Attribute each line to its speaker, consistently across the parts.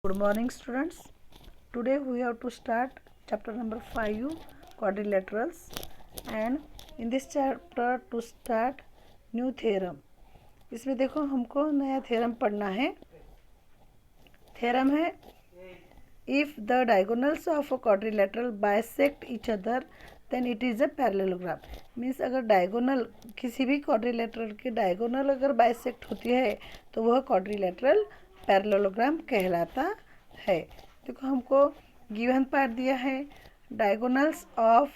Speaker 1: Good morning, students. Today we have to start chapter number 5, quadrilaterals, and in this chapter to start new theorem. इसमें देखो हमको नया theorem पढ़ना है. Theorem है if the diagonals of a quadrilateral bisect each other then it is a parallelogram. Means अगर diagonal किसी भी क्वाड्रिलेटरल की डायगोनल अगर बाइसेक्ट होती है तो वह क्वाड्रिलेटरल पैरेललोग्राम कहलाता है. देखो हमको गिवन पार्ट दिया है diagonals of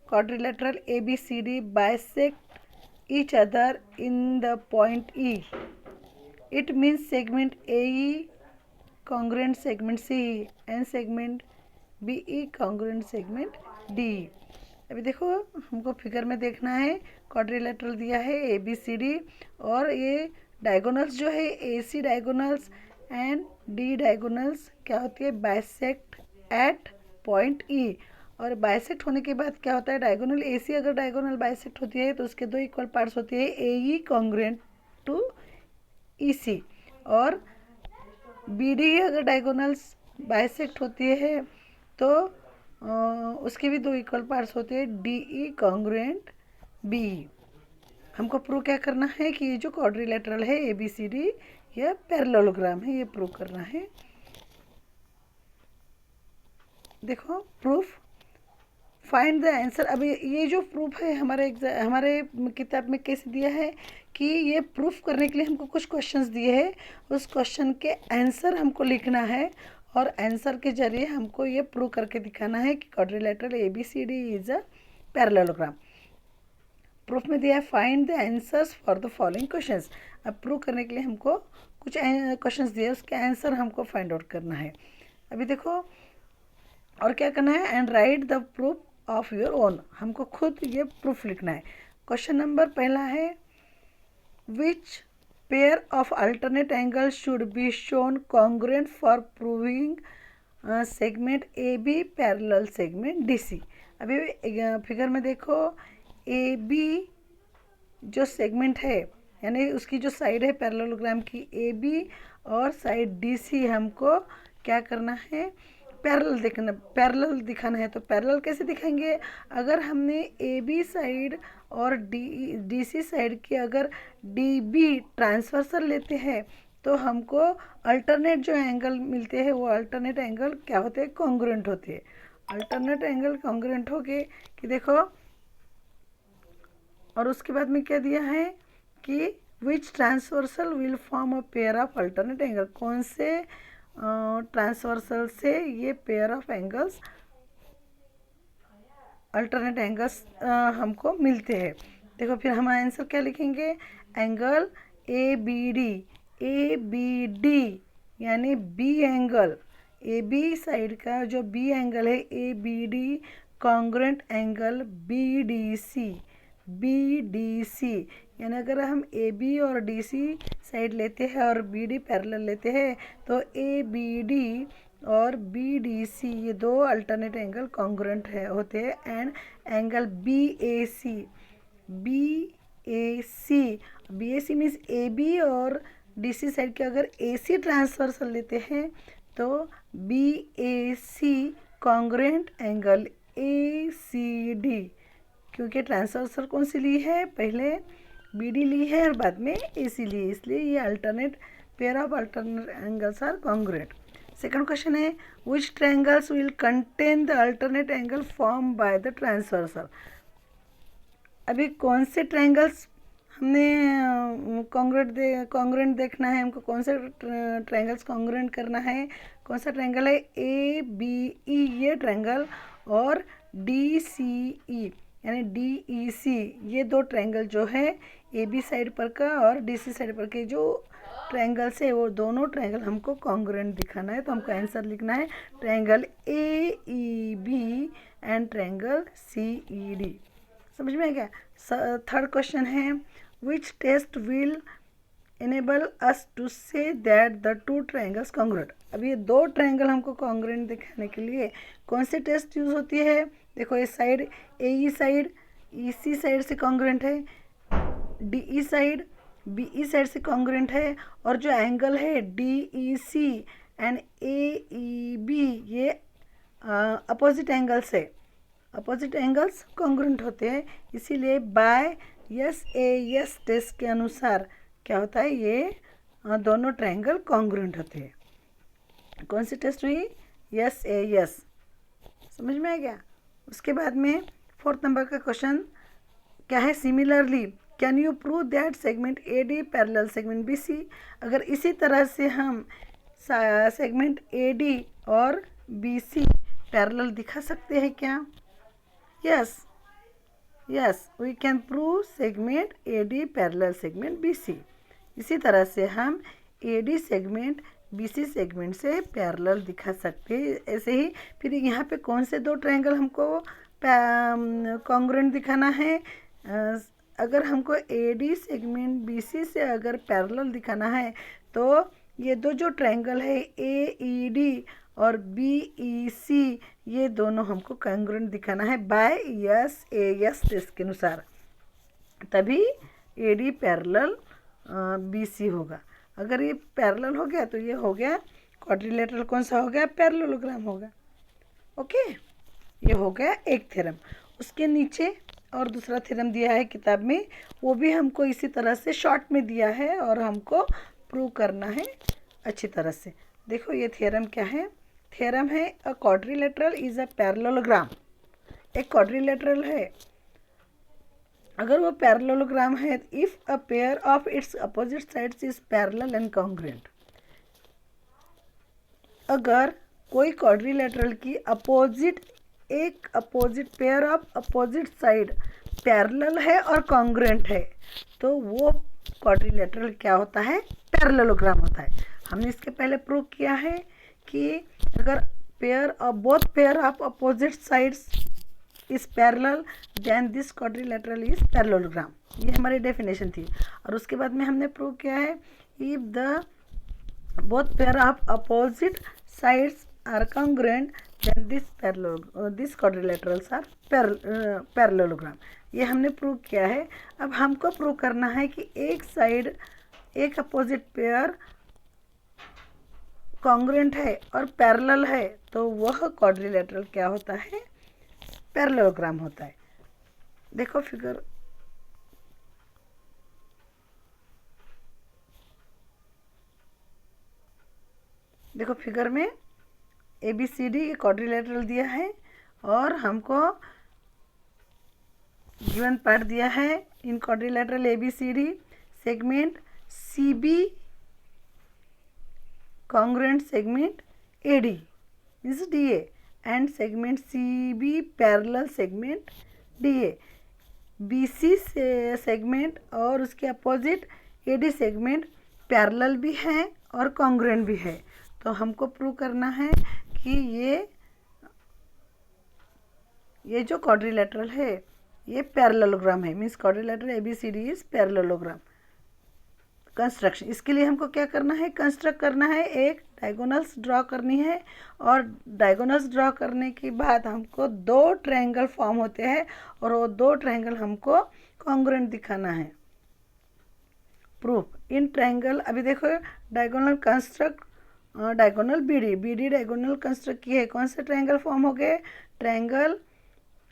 Speaker 1: quadrilateral A B C D bisect each other in the point E. It means segment A E congruent segment C and segment BE congruent segment D. अभी देखो हमको figure में देखना है quadrilateral दिया है ABCD और ये डायगोनल्स जो है AC diagonals and D diagonals क्या होती है बाइसेक्ट एट पॉइंट E. और बाइसेक्ट होने के बाद क्या होता है डायगोनल AC अगर डायगोनल बाइसेक्ट होती है तो उसके दो इक्वल पार्ट्स होती है AE कॉन्ग्रुएंट टू EC और BD अगर डायगोनल्स बाइसेक्ट होती है तो उसके भी दो इक्वल पार्ट्स होते हैं DE कॉन्ग्रुएंट BE. हमको प्रूव क्या करना है कि ये जो क्वाड्रिलेटरल है ABCD यह पैरेललोग्राम है, ये प्रूव करना है. देखो प्रूफ फाइंड द आंसर. अभी ये जो प्रूफ है हमारे किताब में कैसे दिया है कि ये प्रूफ करने के लिए हमको कुछ क्वेश्चंस दिए हैं, उस क्वेश्चन के आंसर हमको लिखना है और आंसर के जरिए हमको ये प्रूव करके दिखाना है कि quadrilateral ABCD is a parallelogram. Proof में दिया है find the answers for the following questions. अब प्रूव करने के लिए हमको कुछ क्वेश्चंस दिए, उसके आंसर हमको फाइंड आउट करना है. अभी देखो और क्या करना है and right the proof of your own. हमको खुद ये प्रूफ लिखना है. क्वेश्चन नंबर पहला है which pair of alternate angles should be shown congruent for proving segment AB parallel segment DC. अभी फिगर में देखो AB जो सेगमेंट है यानी उसकी जो साइड है पैरेललोग्राम की AB और साइड DC हमको क्या करना है पैरेलल दिखाना है. तो पैरेलल कैसे दिखाएंगे अगर हमने AB साइड और DC साइड की अगर DB ट्रांसवर्सल लेते हैं तो हमको अल्टरनेट जो एंगल मिलते हैं वो अल्टरनेट एंगल क्या होते हैं कॉन्ग्रुएंट होते हैं. अल्टरनेट एंगल कॉन्ग्रुएंट हो गए कि देखो और उसके बाद में क्या दिया है कि which transversal will form a pair of alternate angle. कौन से ट्रांसवर्सल से ये pair of angles alternate angles हमको मिलते हैं. देखो फिर हम आंसर क्या लिखेंगे एंगल ABD यानी B एंगल AB साइड का जो B एंगल है ABD कॉन्ग्रुएंट एंगल BDC यानी अगर हम AB और DC साइड लेते हैं और BD पैरेलल लेते हैं तो ABD और BDC ये दो अल्टरनेट एंगल कॉन्ग्रुएंट है होते हैं. And angle BAC means AB और DC साइड के अगर AC ट्रांसवर्सल लेते हैं तो BAC कॉन्ग्रुएंट एंगल ACD. क्योंकि ट्रांसवर्सल कौन सी ली है पहले BD ली है और बाद में AC ली है, इसलिए ये alternate pair of alternate angles are congruent. Second question है which triangles will contain the alternate angle form by the transversal. अभी कौन से ट्रायंगल्स हमने कॉन्ग्रुएंट देखना है हमको. कौन से ट्रायंगल्स कॉन्ग्रुएंट करना है. कौन सा ट्रायंगल है ABE ये ट्रायंगल और DCE यानी DEC ये दो ट्रायंगल जो है AB साइड पर का और DC साइड पर के जो ट्रायंगल्स है वो दोनों ट्रायंगल हमको कॉन्ग्रुएंट दिखाना है. तो हमको आंसर लिखना है triangle AEB and triangle CED. समझ में आ गया. थर्ड क्वेश्चन है which test will enable us to say that the two triangles congruent. अब ये दो ट्रायंगल हमको कॉन्ग्रुएंट दिखाने के लिए कौन से टेस्ट यूज़ होती है. देखो ये side AE side EC side से कॉन्ग्रुएंट है, DE साइड BE साइड से कॉन्ग्रुएंट है और जो एंगल है DEC and A E B ये अपोजिट एंगल्स है, अपोजिट एंगल्स कॉन्ग्रुएंट होते हैं, इसीलिए by S A S test के अनुसार क्या होता है, ये दोनों ट्रायंगल कॉन्ग्रुएंट होते हैं। कौन सी टेस्ट हुई, यस ए यस, समझ में आ गया। उसके बाद में 4th नंबर का क्वेश्चन क्या है, similarly can you prove that segment A D parallel segment B C. अगर इसी तरह से हम सेगमेंट ए डी और बी सी पैरेलल दिखा सकते हैं क्या, yes yes we can prove segment A D parallel segment B C. इसी तरह से हम A D segment B C segment से पैरेलल दिखा सकते हैं। ऐसे ही फिर यहाँ पे कौन से दो ट्रायंगल हमको कॉन्ग्रुएंट दिखाना है, अगर हमको A D segment B C से अगर पैरेलल दिखाना है तो ये दो जो ट्रायंगल है ए ई डी और बी ई सी, ये दोनों हमको कॉन्ग्रुएंट दिखाना है by S A S test के अनुसार, तभी A D parallel B C होगा। अगर ये पैरेलल हो गया तो ये हो गया क्वाड्रिलेटरल, कौन सा हो गया, पैरेललोग्राम होगा। ओके, ये हो गया एक थ्योरम। उसके नीचे और दूसरा थ्योरम दिया है किताब में, वो भी हमको इसी तरह से शॉर्ट में दिया है और हमको प्रूव करना है अच्छी तरह से। देखो ये थ्योरम क्या है, थ्योरम है अ क्वाड्रिलेटरल इज अ पैरेललोग्राम। एक क्वाड्रिलेटरल है, अगर वो पैरेललोग्राम है, if a pair of its opposite sides is parallel and congruent. अगर कोई क्वाड्रिलेटरल की एक opposite pair of opposite side parallel है और कॉन्ग्रुएंट है तो वो क्वाड्रिलेटरल क्या होता है, पैरेललोग्राम होता है। हमने इसके पहले प्रूव किया है कि अगर both pair of opposite sides is parallel then this quadrilateral is parallelogram, ये हमारी डेफिनेशन थी। और उसके बाद में हमने प्रूव किया है if the both pair of opposite sides are congruent then this quadrilaterals are parallelogram, ये हमने प्रूव किया है। अब हमको प्रूव करना है कि एक साइड एक अपोजिट पेयर कॉन्ग्रुएंट है और पैरेलल है तो वह क्वाड्रिलेटरल क्या होता है, पैरेललोग्राम होता है। देखो फिगर, देखो फिगर में A B C D quadrilateral दिया है और हमको गिवन पार्ट दिया है in quadrilateral A B C D segment C B congruent segment AD is DA and segment CB parallel segment DA। BC segment और उसके अपोजिट AD सेगमेंट पैरेलल भी है और कॉन्ग्रुएंट भी है, तो हमको प्रूव करना है कि ये जो क्वाड्रिलेटरल है ये पैरेललोग्राम है, means quadrilateral ABCD is parallelogram. Construction, इसके लिए हमको क्या करना है, कंस्ट्रक्ट करना है, एक डायगोनल्स ड्रॉ करनी है और डायगोनल्स ड्रॉ करने के बाद हमको दो ट्रायंगल फॉर्म होते हैं और वो दो ट्रायंगल हमको कॉन्ग्रुएंट दिखाना है। प्रूफ इन ट्रायंगल, अभी देखो diagonal construct, diagonal BD diagonal construct की है, कौन से ट्रायंगल फॉर्म हो गए, ट्रायंगल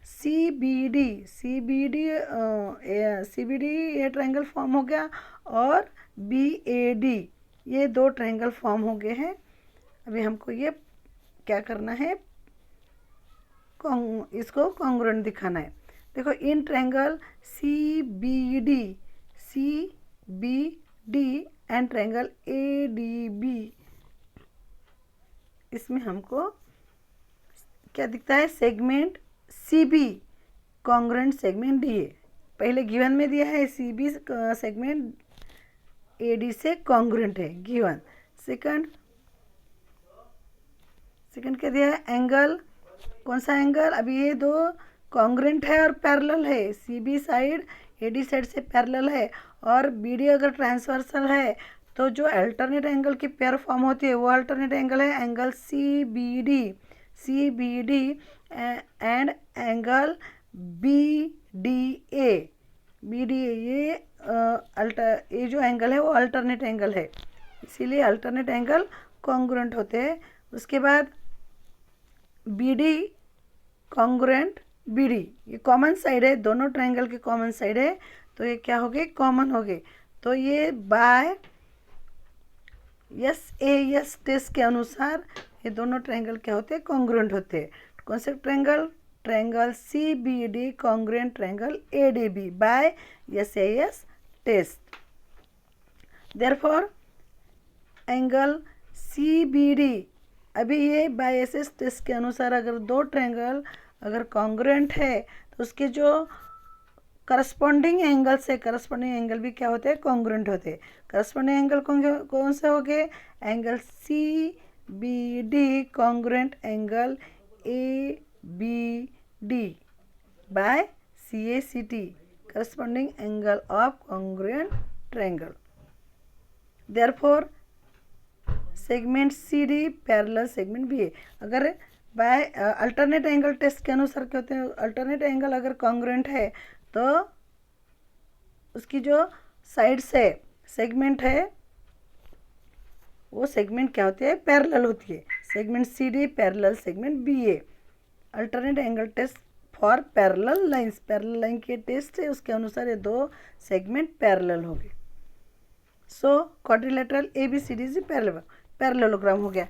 Speaker 1: CBD ये ट्रायंगल फॉर्म हो गया और BAD ये दो ट्रायंगल फॉर्म हो गए हैं। अभी हमको ये क्या करना है, इसको कॉन्ग्रुएंट दिखाना है। देखो in triangle CBD and triangle ADB, इसमें हमको क्या दिखता है, segment CB congruent segment DA। पहले गिवन में दिया है CB सेगमेंट AD से कॉन्ग्रुएंट है गिवन। सेकंड क्या दिया है, एंगल, कौन सा एंगल, अभी ये दो कॉन्ग्रुएंट है और पैरेलल है, CB साइड AD साइड से पैरेलल है और BD अगर ट्रांसवर्सल है तो जो अल्टरनेट एंगल की पेयर फॉर्म होती है वो अल्टरनेट एंगल है angle CBD and angle BDA ये जो एंगल है वो अल्टरनेट एंगल है, इसीलिए अल्टरनेट एंगल कॉन्ग्रुएंट होते हैं। उसके बाद B D congruent B D, ये कॉमन साइड है, दोनों ट्रायंगल के कॉमन साइड है, तो ये क्या हो गए, कॉमन हो गए। तो ये बाय SAS टेस्ट के अनुसार ये दोनों ट्रायंगल क्या होते हैं, कॉन्ग्रुएंट होते हैं। कौन से triangle, triangle CBD congruent triangle ADB by SAS test. Therefore angle CBD, अभी ये बाय SAS टेस्ट के अनुसार अगर दो ट्रायंगल अगर कॉन्ग्रुएंट है तो उसके जो करस्पॉन्डिंग एंगल से करस्पॉन्डिंग एंगल भी क्या होते हैं, कॉन्ग्रुएंट होते हैं। करस्पॉन्डिंग एंगल कौन से हो गए, angle CBD congruent angle ABD by CACT, corresponding angle of congruent triangle. Therefore segment CD parallel segment BA, अगर बाय अल्टरनेट एंगल टेस्ट के अनुसार क्या होते हैं, अल्टरनेट एंगल अगर कॉन्ग्रुएंट है तो उसकी जो साइड से सेगमेंट है वो सेगमेंट क्या होती है, पैरेलल होती है। Segment CD parallel segment BA, alternate angle test for parallel lines, parallel line के टेस्ट है उसके अनुसार ये दो सेगमेंट पैरेलल हो गए। सो क्वाड्रिलेटरल ABCD पैरेललोग्राम हो गया।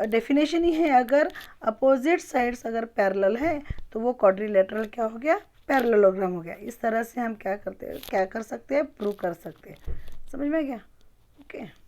Speaker 1: डेफिनेशन ही है, अगर अपोजिट साइड्स अगर पैरेलल है तो वो क्वाड्रिलेटरल क्या हो गया, पैरेललोग्राम हो गया। इस तरह से हम क्या कर सकते हैं, प्रूव कर सकते हैं। समझ में आ गया? ओके।